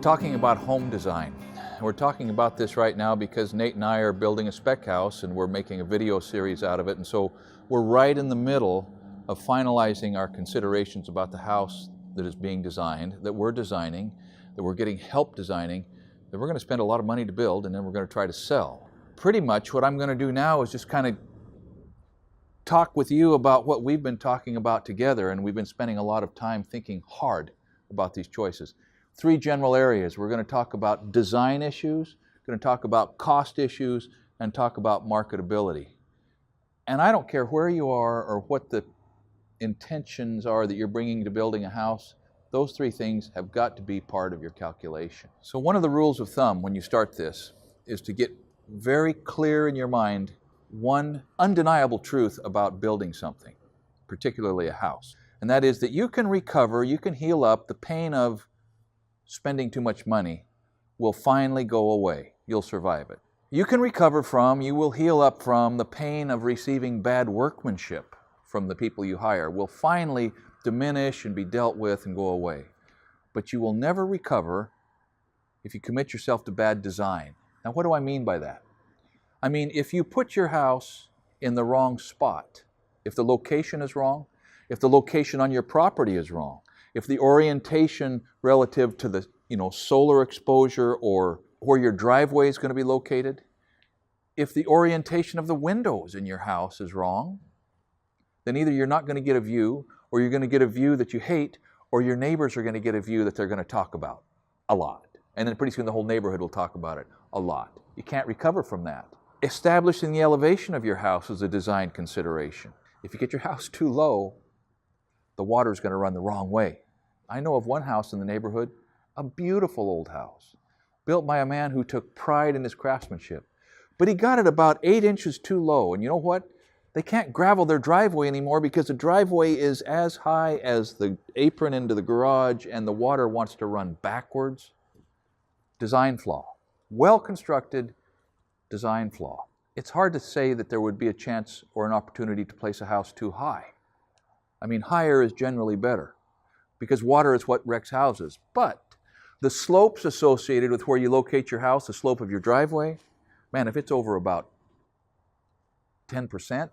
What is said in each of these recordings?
talking about home design. We're talking about this right now because Nate and I are building a spec house and we're making a video series out of it. And so we're right in the middle of finalizing our considerations about the house that is being designed, that we're designing, that we're getting help designing, that we're going to spend a lot of money to build, and then we're going to try to sell. Pretty much what I'm going to do now is just kind of talk with you about what we've been talking about together, and we've been spending a lot of time thinking hard about these choices. 3 general areas. We're going to talk about design issues, going to talk about cost issues, and talk about marketability. And I don't care where you are or what the intentions are that you're bringing to building a house, those 3 things have got to be part of your calculation. So one of the rules of thumb when you start this is to get very clear in your mind one undeniable truth about building something, particularly a house. And that is that you can recover, you can heal up. The pain of spending too much money will finally go away. You'll survive it. You can recover from, you will heal up from the pain of receiving bad workmanship from the people you hire. Will finally diminish and be dealt with and go away. But you will never recover if you commit yourself to bad design. Now, what do I mean by that? I mean, if you put your house in the wrong spot, if the location is wrong, if the location on your property is wrong, if the orientation relative to the solar exposure or where your driveway is going to be located, if the orientation of the windows in your house is wrong, then either you're not going to get a view, or you're going to get a view that you hate, or your neighbors are going to get a view that they're going to talk about a lot. And then pretty soon the whole neighborhood will talk about it a lot. You can't recover from that. Establishing the elevation of your house is a design consideration. If you get your house too low, the water is going to run the wrong way. I know of one house in the neighborhood, a beautiful old house, built by a man who took pride in his craftsmanship. But he got it about 8 inches too low. And you know what? They can't gravel their driveway anymore because the driveway is as high as the apron into the garage and the water wants to run backwards. Design flaw. Well-constructed design flaw. It's hard to say that there would be a chance or an opportunity to place a house too high. I mean, higher is generally better because water is what wrecks houses. But the slopes associated with where you locate your house, the slope of your driveway, man, if it's over about 10%,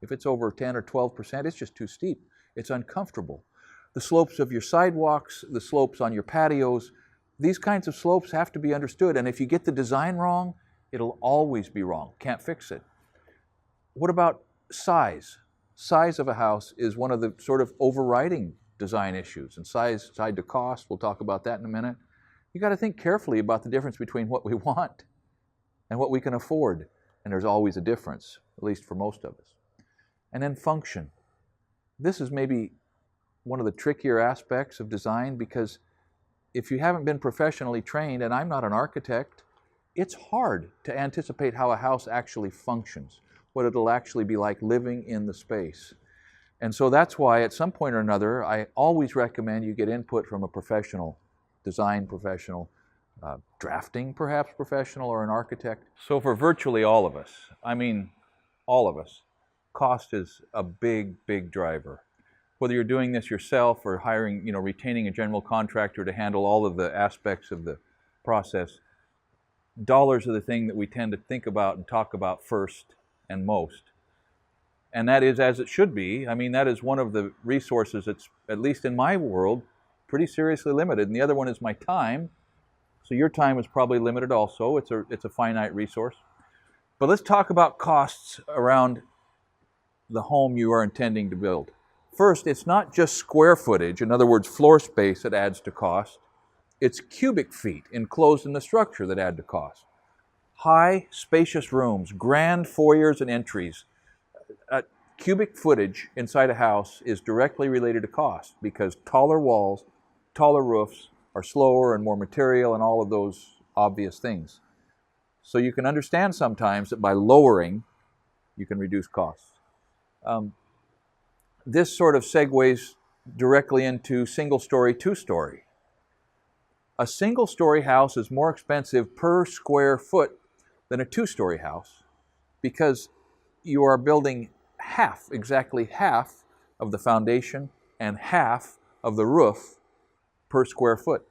if it's over 10 or 12%, it's just too steep. It's uncomfortable. The slopes of your sidewalks, the slopes on your patios, these kinds of slopes have to be understood. And if you get the design wrong, it'll always be wrong. Can't fix it. What about size? Size of a house is one of the sort of overriding design issues. And size tied to cost, we'll talk about that in a minute. You got to think carefully about the difference between what we want and what we can afford. And there's always a difference, at least for most of us. And then function. This is maybe one of the trickier aspects of design because if you haven't been professionally trained, and I'm not an architect, it's hard to anticipate how a house actually functions, what it'll actually be like living in the space. And so that's why at some point or another, I always recommend you get input from a professional, design professional, drafting perhaps professional, or an architect. So for virtually all of us, I mean all of us, cost is a big, big driver. Whether you're doing this yourself or hiring, retaining a general contractor to handle all of the aspects of the process, dollars are the thing that we tend to think about and talk about first and most. And that is as it should be. I mean, that is one of the resources that's, at least in my world, pretty seriously limited. And the other one is my time. So your time is probably limited also. It's a finite resource. But let's talk about costs around the home you are intending to build. First, it's not just square footage, in other words, floor space, that adds to cost. It's cubic feet enclosed in the structure that add to cost. High, spacious rooms, grand foyers and entries. Cubic footage inside a house is directly related to cost because taller walls, taller roofs are slower and more material and all of those obvious things. So you can understand sometimes that by lowering, you can reduce costs. This sort of segues directly into single-story, two-story. A single-story house is more expensive per square foot than a two-story house because you are building exactly half of the foundation and half of the roof per square foot.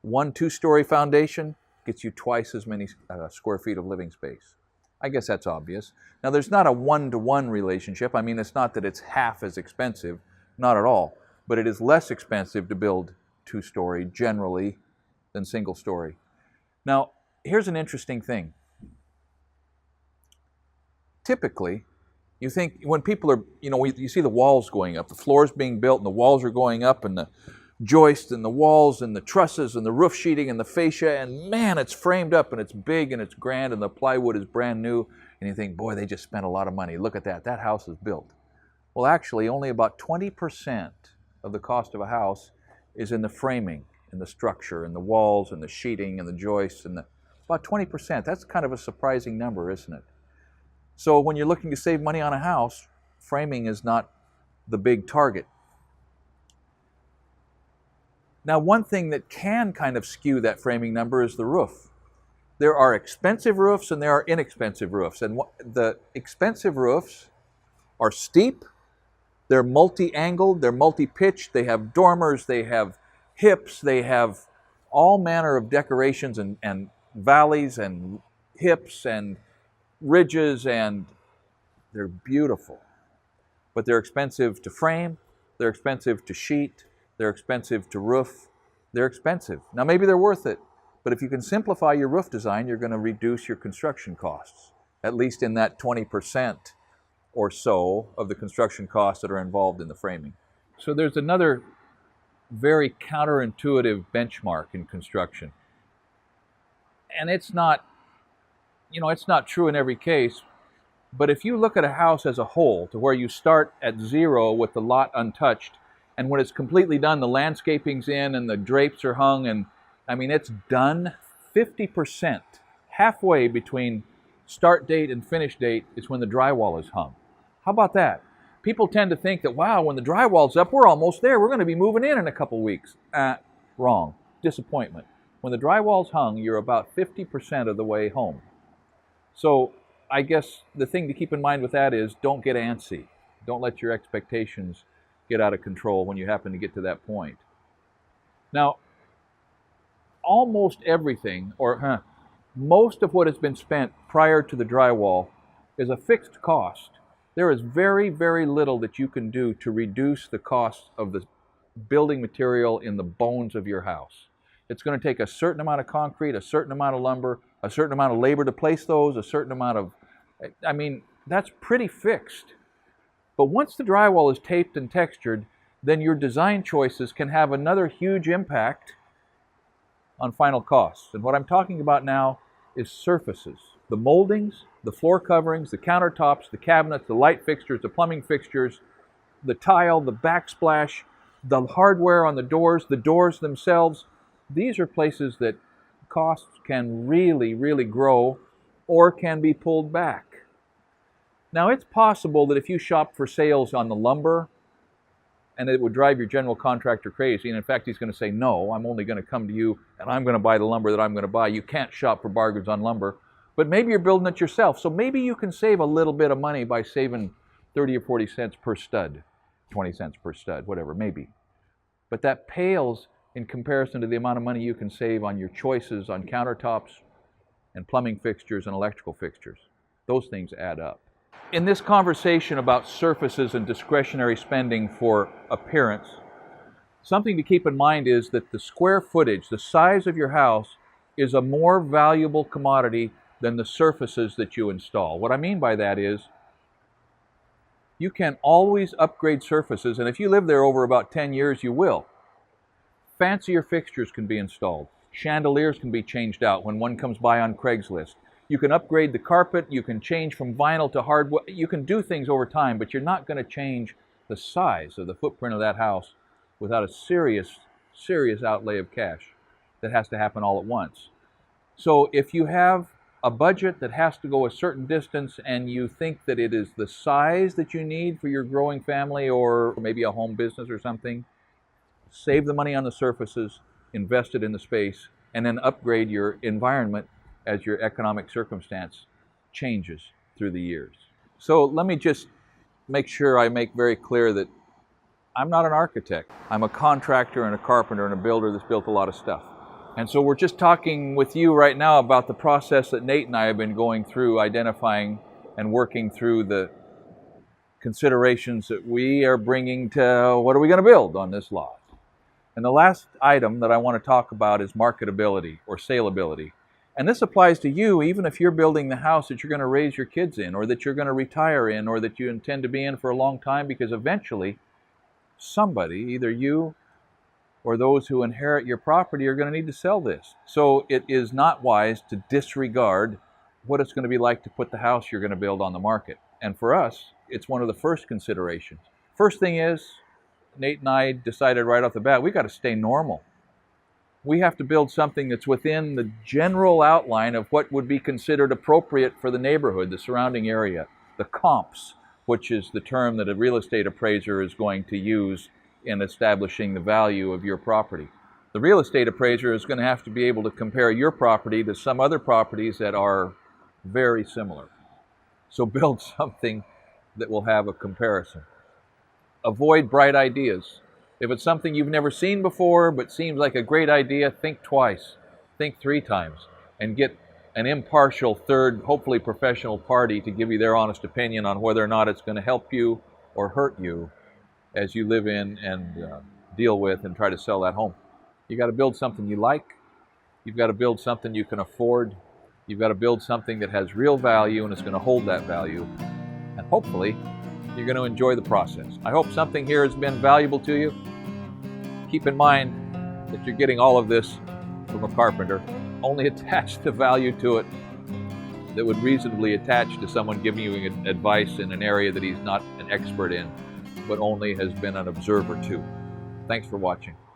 One 2-story foundation gets you twice as many square feet of living space. I guess that's obvious. Now, there's not a one-to-one relationship. I mean, it's not that it's half as expensive, not at all, but it is less expensive to build 2-story generally than single-story. Now, here's an interesting thing. Typically, you think when people are, you see the walls going up, the floors being built and the walls are going up and the joists and the walls and the trusses and the roof sheeting and the fascia, and man, it's framed up and it's big and it's grand and the plywood is brand new, and you think, boy, they just spent a lot of money. Look at that. That house is built. Well, actually, only about 20% of the cost of a house is in the framing and the structure and the walls and the sheeting and the joists and about 20%. That's kind of a surprising number, isn't it? So when you're looking to save money on a house, framing is not the big target. Now, one thing that can kind of skew that framing number is the roof. There are expensive roofs and there are inexpensive roofs. And the expensive roofs are steep, they're multi-angled, they're multi-pitched, they have dormers, they have hips, they have all manner of decorations and valleys and hips and ridges, and they're beautiful. But they're expensive to frame, they're expensive to sheet, they're expensive to roof, they're expensive. Now maybe they're worth it, but if you can simplify your roof design, you're going to reduce your construction costs, at least in that 20% or so of the construction costs that are involved in the framing. So there's another very counterintuitive benchmark in construction. And it's not true in every case, but if you look at a house as a whole, to where you start at zero with the lot untouched, and when it's completely done, the landscaping's in and the drapes are hung, and I mean, it's done, 50%, halfway between start date and finish date is when the drywall is hung. How about that? People tend to think that, wow, when the drywall's up, we're almost there. We're going to be moving in a couple weeks. Wrong. Disappointment. When the drywall's hung, you're about 50% of the way home. So I guess the thing to keep in mind with that is don't get antsy. Don't let your expectations get out of control when you happen to get to that point. Now, almost everything, or most of what has been spent prior to the drywall is a fixed cost. There is very, very little that you can do to reduce the cost of the building material in the bones of your house. It's going to take a certain amount of concrete, a certain amount of lumber, a certain amount of labor to place those, a certain amount of, I mean, that's pretty fixed. But once the drywall is taped and textured, then your design choices can have another huge impact on final costs. And what I'm talking about now is surfaces. The moldings, the floor coverings, the countertops, the cabinets, the light fixtures, the plumbing fixtures, the tile, the backsplash, the hardware on the doors themselves. These are places that costs can really, really grow or can be pulled back. Now, it's possible that if you shop for sales on the lumber, and it would drive your general contractor crazy, and in fact he's going to say, no, I'm only going to come to you and I'm going to buy the lumber that I'm going to buy. You can't shop for bargains on lumber. But maybe you're building it yourself, so maybe you can save a little bit of money by saving 30 or 40 cents per stud, 20 cents per stud, whatever, maybe. But that pales in comparison to the amount of money you can save on your choices on countertops and plumbing fixtures and electrical fixtures. Those things add up. In this conversation about surfaces and discretionary spending for appearance, something to keep in mind is that the square footage, the size of your house, is a more valuable commodity than the surfaces that you install. What I mean by that is you can always upgrade surfaces, and if you live there over about 10 years, you will. Fancier fixtures can be installed. Chandeliers can be changed out when one comes by on Craigslist. You can upgrade the carpet, you can change from vinyl to hardwood, you can do things over time, but you're not going to change the size of the footprint of that house without a serious, serious outlay of cash that has to happen all at once. So if you have a budget that has to go a certain distance and you think that it is the size that you need for your growing family or maybe a home business or something, save the money on the surfaces, invest it in the space, and then upgrade your environment as your economic circumstance changes through the years. So let me just make sure I make very clear that I'm not an architect. I'm a contractor and a carpenter and a builder that's built a lot of stuff. And so we're just talking with you right now about the process that Nate and I have been going through, identifying and working through the considerations that we are bringing to what are we going to build on this lot. And the last item that I want to talk about is marketability or saleability. And this applies to you even if you're building the house that you're going to raise your kids in, or that you're going to retire in, or that you intend to be in for a long time, because eventually somebody, either you or those who inherit your property, are going to need to sell this. So it is not wise to disregard what it's going to be like to put the house you're going to build on the market. And for us, it's one of the first considerations. First thing is, Nate and I decided right off the bat, we got to stay normal. We have to build something that's within the general outline of what would be considered appropriate for the neighborhood, the surrounding area, the comps, which is the term that a real estate appraiser is going to use in establishing the value of your property. The real estate appraiser is going to have to be able to compare your property to some other properties that are very similar. So build something that will have a comparison. Avoid bright ideas. If it's something you've never seen before but seems like a great idea, think twice, think 3 times, and get an impartial third, hopefully professional party to give you their honest opinion on whether or not it's going to help you or hurt you as you live in and deal with and try to sell that home. You got to build something you like. You've got to build something you can afford. You've got to build something that has real value and is going to hold that value. And hopefully, you're going to enjoy the process. I hope something here has been valuable to you. Keep in mind that you're getting all of this from a carpenter. Only attach the value to it that would reasonably attach to someone giving you advice in an area that he's not an expert in, but only has been an observer to. Thanks for watching.